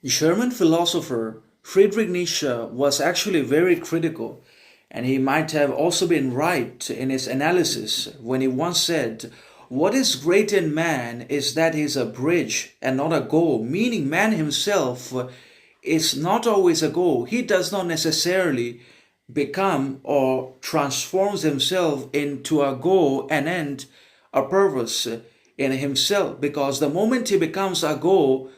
German philosopher Friedrich Nietzsche was actually very critical, and he might have also been right in his analysis when he once said, "What is great in man is that he is a bridge and not a goal," meaning man himself is not always a goal. He does not necessarily become or transforms himself into a goal, an end, a purpose in himself, because the moment he becomes a goal,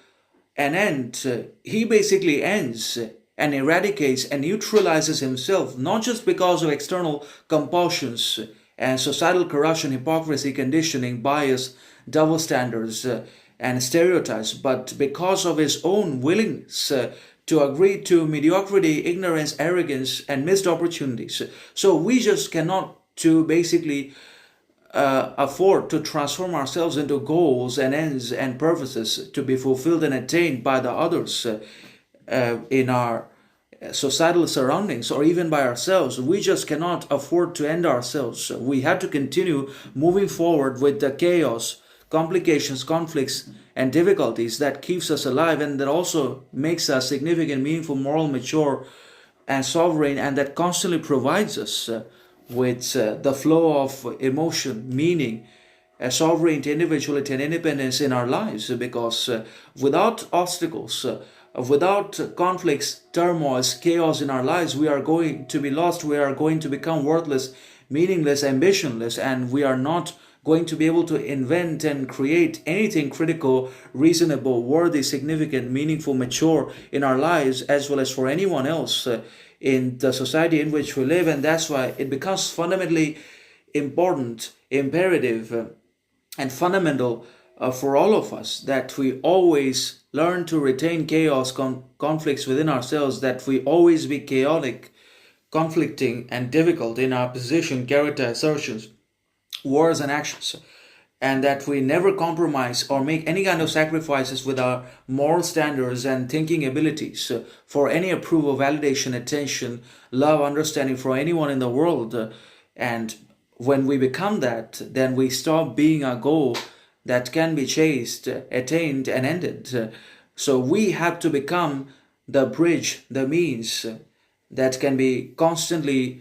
an end, he basically ends and eradicates and neutralizes himself, not just because of external compulsions and societal corruption, hypocrisy, conditioning, bias, double standards, and stereotypes, but because of his own willingness to agree to mediocrity, ignorance, arrogance, and missed opportunities. So we just cannot to basically afford to transform ourselves into goals and ends and purposes to be fulfilled and attained by the others in our societal surroundings or even by ourselves. We just cannot afford to end ourselves. We have to continue moving forward with the chaos, complications, conflicts, and difficulties that keeps us alive and that also makes us significant, meaningful, moral, mature, and sovereign, and that constantly provides us with the flow of emotion, meaning, sovereignty, individuality, and independence in our lives. Because without obstacles, without conflicts, turmoils, chaos in our lives, we are going to be lost. We are going to become worthless, meaningless, ambitionless, and we are not going to be able to invent and create anything critical, reasonable, worthy, significant, meaningful, mature in our lives, as well as for anyone else in the society in which we live. And that's why it becomes fundamentally important, imperative, and fundamental for all of us that we always learn to retain chaos, conflicts within ourselves, that we always be chaotic, conflicting, and difficult in our position, character, assertions, words, and actions, and that we never compromise or make any kind of sacrifices with our moral standards and thinking abilities for any approval, validation, attention, love, understanding for anyone in the world. And when we become that, then we stop being a goal that can be chased, attained, and ended. So we have to become the bridge, the means that can be constantly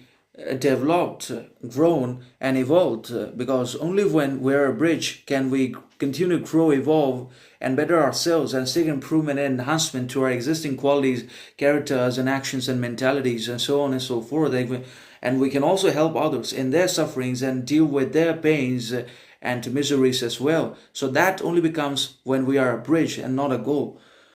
developed, grown, and evolved, because only when we're a bridge can we continue to grow, evolve, and better ourselves and seek improvement and enhancement to our existing qualities, characters, and actions and mentalities, and so on and so forth. And we can also help others in their sufferings and deal with their pains and miseries as well. So that only becomes when we are a bridge and not a goal.